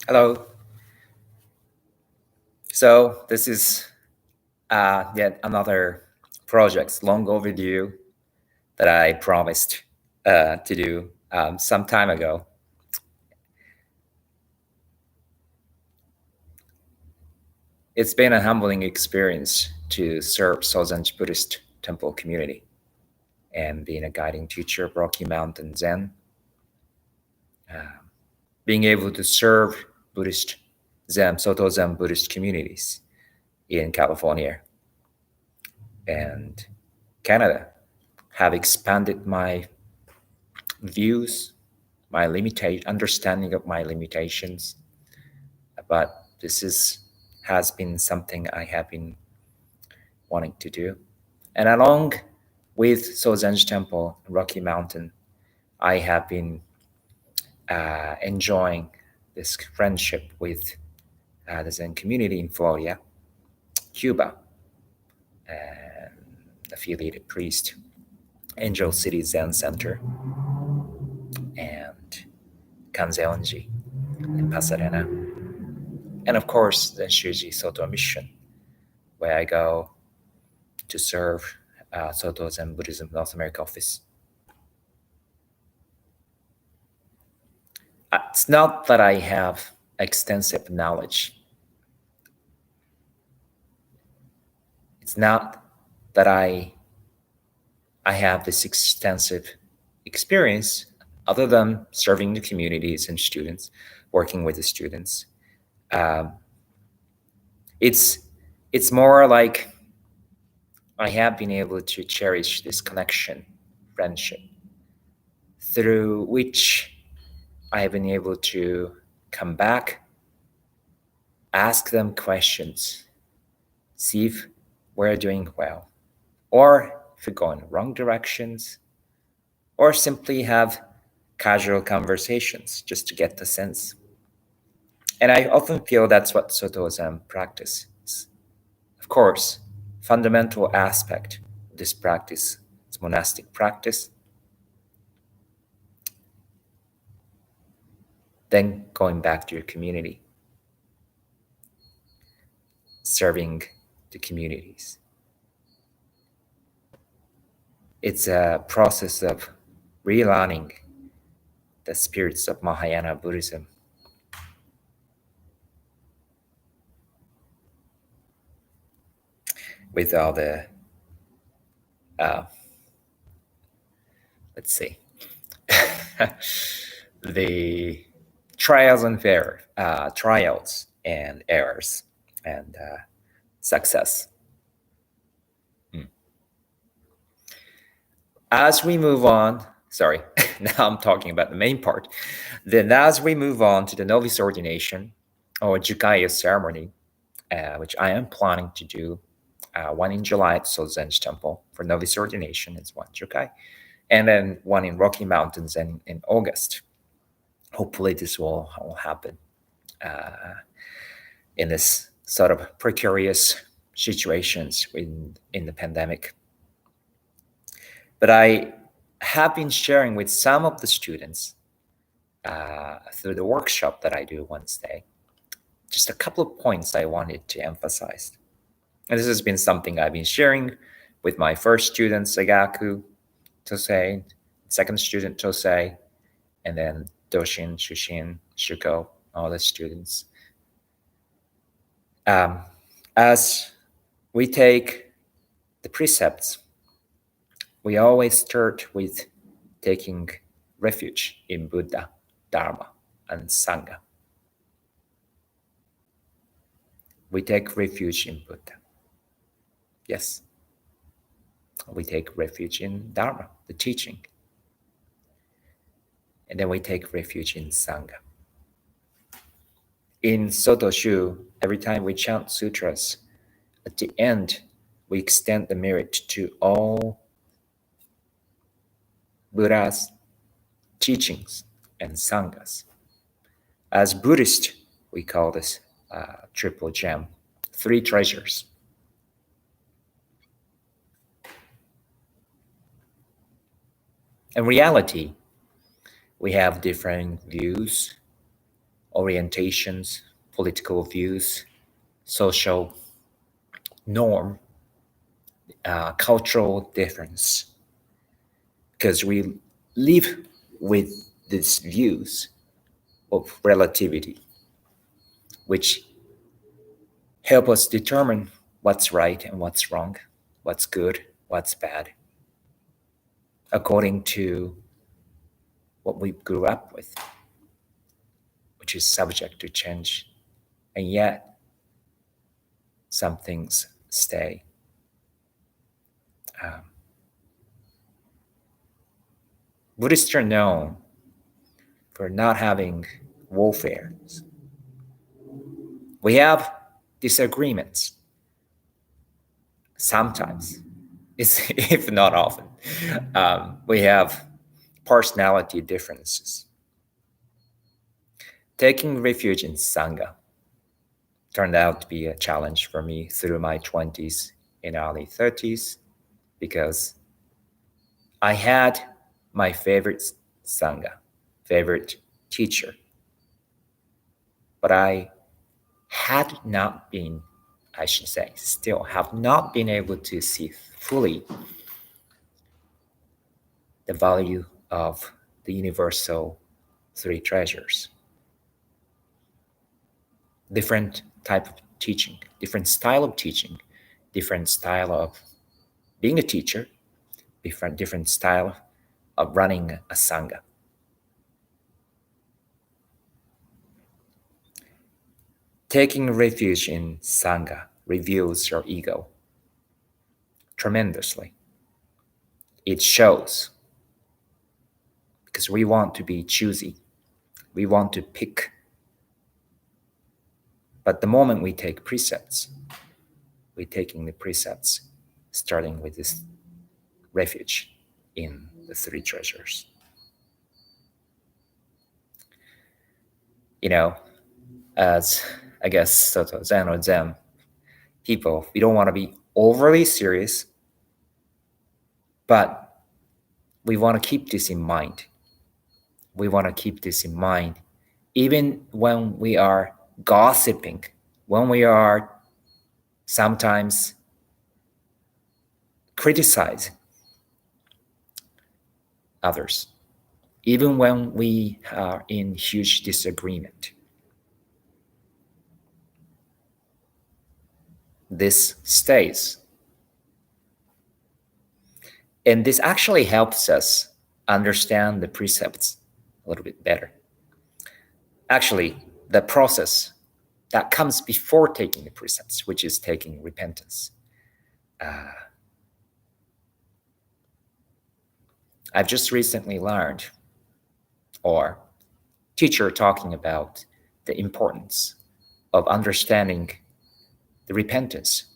Hello. So this is yet another project, long overdue, that I promised to do some time ago. It's been a humbling experience to serve Sozenji Buddhist temple community and being a guiding teacher of Rocky Mountain Zen. Being able to serve Buddhist Zen, Soto Zen Buddhist communities in California and Canada have expanded my views, my understanding of my limitations. But has been something I have been wanting to do. And along with Sozenji Temple, Rocky Mountain, I have been enjoying this friendship with the Zen community in Florida, Cuba, and affiliated priest, Angel City Zen Center, and Kanzeonji in Pasadena. And of course, the Shuji Soto Mission, where I go to serve Soto Zen Buddhism North America office. It's not that I have extensive knowledge. It's not that I have this extensive experience other than serving the communities and students, working with the students. It's more like I have been able to cherish this connection, friendship, through which I have been able to come back, ask them questions, see if we're doing well, or if we're going wrong directions, or simply have casual conversations just to get the sense. And I often feel that's what Soto Zen practice is. Of course, fundamental aspect of this practice is monastic practice. Then going back to your community, serving the communities. It's a process of realigning the spirits of Mahayana Buddhism with all the, let's see, the trials and errors and success. As we move on, sorry, now I'm talking about the main part. Then as we move on to the novice ordination or Jukaya ceremony, which I am planning to do, one in July at Sozenji Temple for novice ordination, it's one Jukai, and then one in Rocky Mountains in August. Hopefully this will happen in this sort of precarious situations in the pandemic. But I have been sharing with some of the students through the workshop that I do Wednesday, just a couple of points I wanted to emphasize. And this has been something I've been sharing with my first student, Sagaku Tosei, second student, Tosei, and then Doshin, Shushin, Shuko, all the students. As we take the precepts, we always start with taking refuge in Buddha, Dharma, and Sangha. We take refuge in Buddha. Yes. We take refuge in Dharma, the teaching. And then we take refuge in Sangha. In Soto Shu, every time we chant sutras, at the end, we extend the merit to all Buddha's teachings and Sanghas. As Buddhist, we call this triple gem, 3 treasures. In reality, we have different views orientations, political views, social norm, cultural difference, because we live with these views of relativity, which help us determine what's right and what's wrong, what's good, what's bad, according to what we grew up with, which is subject to change. And yet, some things stay. Um, Buddhists are known for not having warfare. We have disagreements sometimes, if not often. We have personality differences. Taking refuge in Sangha turned out to be a challenge for me through my 20s and early 30s because I had my favorite Sangha, favorite teacher, but I had not been, I should say, still have not been able to see fully the value of the universal three treasures. Different type of teaching, different style of teaching, different style of being a teacher, different style of running a Sangha. Taking refuge in Sangha reveals your ego tremendously. It shows because we want to be choosy. We want to pick. But the moment we take precepts, we're taking the precepts starting with this refuge in the three treasures. You know, as I guess Soto Zen or Zen people, we don't want to be overly serious, but we want to keep this in mind. We want to keep this in mind even when we are gossiping, when we are sometimes criticizing others, even when we are in huge disagreement. This stays. And this actually helps us understand the precepts a little bit better. Actually, the process that comes before taking the precepts, which is taking repentance. I've just recently learned, or teacher talking about the importance of understanding the repentance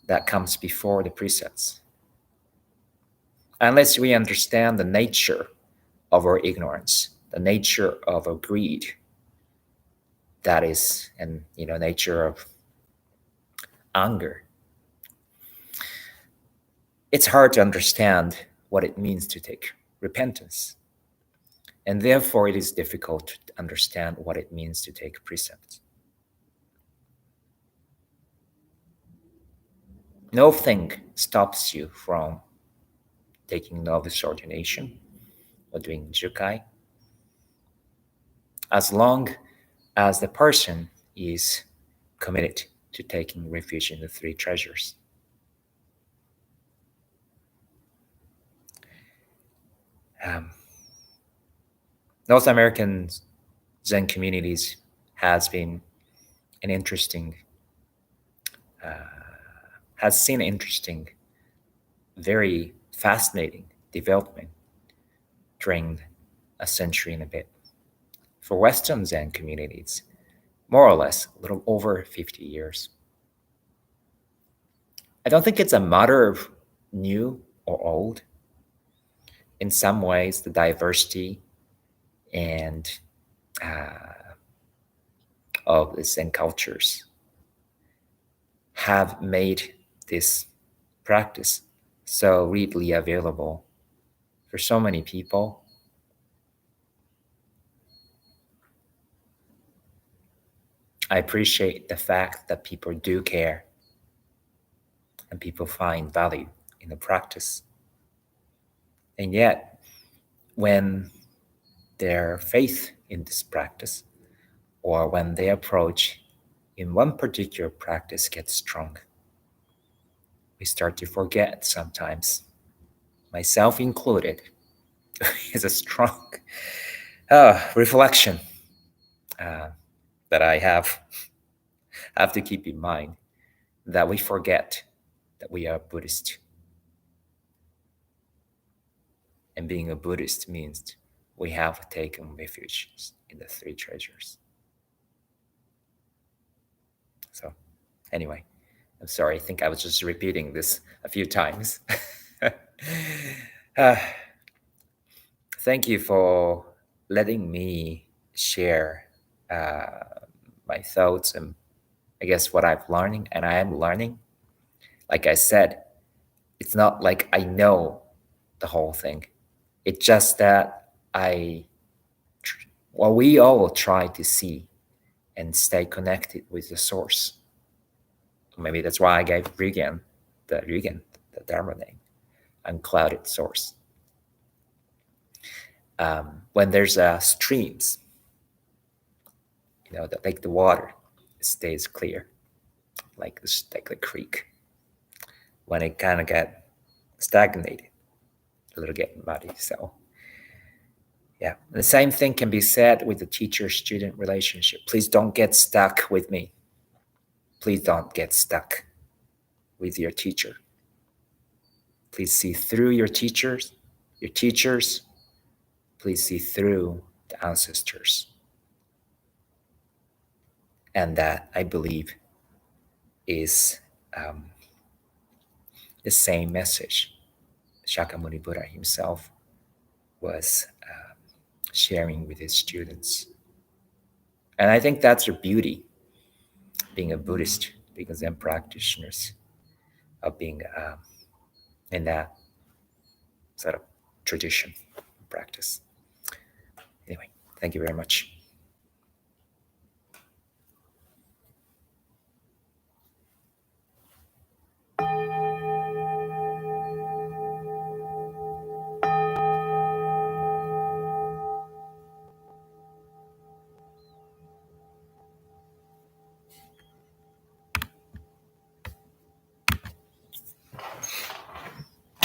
that comes before the precepts. Unless we understand the nature of our ignorance, the nature of our greed, that is, and nature of anger, it's hard to understand what it means to take repentance. And therefore, it is difficult to understand what it means to take precepts. Nothing stops you from taking novice ordination or doing jukai, as long as the person is committed to taking refuge in the three treasures. North American Zen communities has been an interesting, has seen interesting, very fascinating development during a century and a bit. For Western Zen communities, more or less, a little over 50 years. I don't think it's a matter of new or old. In some ways, the diversity and of the Zen cultures have made this practice so readily available for so many people. I appreciate the fact that people do care and people find value in the practice. And yet, when their faith in this practice or when their approach in one particular practice gets strong, we start to forget sometimes, myself included, is a strong reflection uh, that I have to keep in mind, that we forget that we are Buddhist. And being a Buddhist means we have taken refuge in the three treasures. So, anyway, I'm sorry. I think I was just repeating this a few times. uh, Thank you for letting me share uh, my thoughts and I guess what I've learning and I am learning. Like I said, it's not like I know the whole thing. It's just that we all try to see and stay connected with the source. Maybe that's why I gave Ryugen, the Dharma name, unclouded source. When there's streams, like the water stays clear, like the creek. When it kind of get stagnated, a little get muddy. So yeah, the same thing can be said with the teacher-student relationship. Please don't get stuck with me. Please don't get stuck with your teacher. Please see through your teachers. Please see through the ancestors. And that, I believe, is the same message Shakyamuni Buddha himself was sharing with his students. And I think that's the beauty, being a Buddhist, being a Zen practitioners, of being in that sort of tradition practice. Anyway, thank you very much.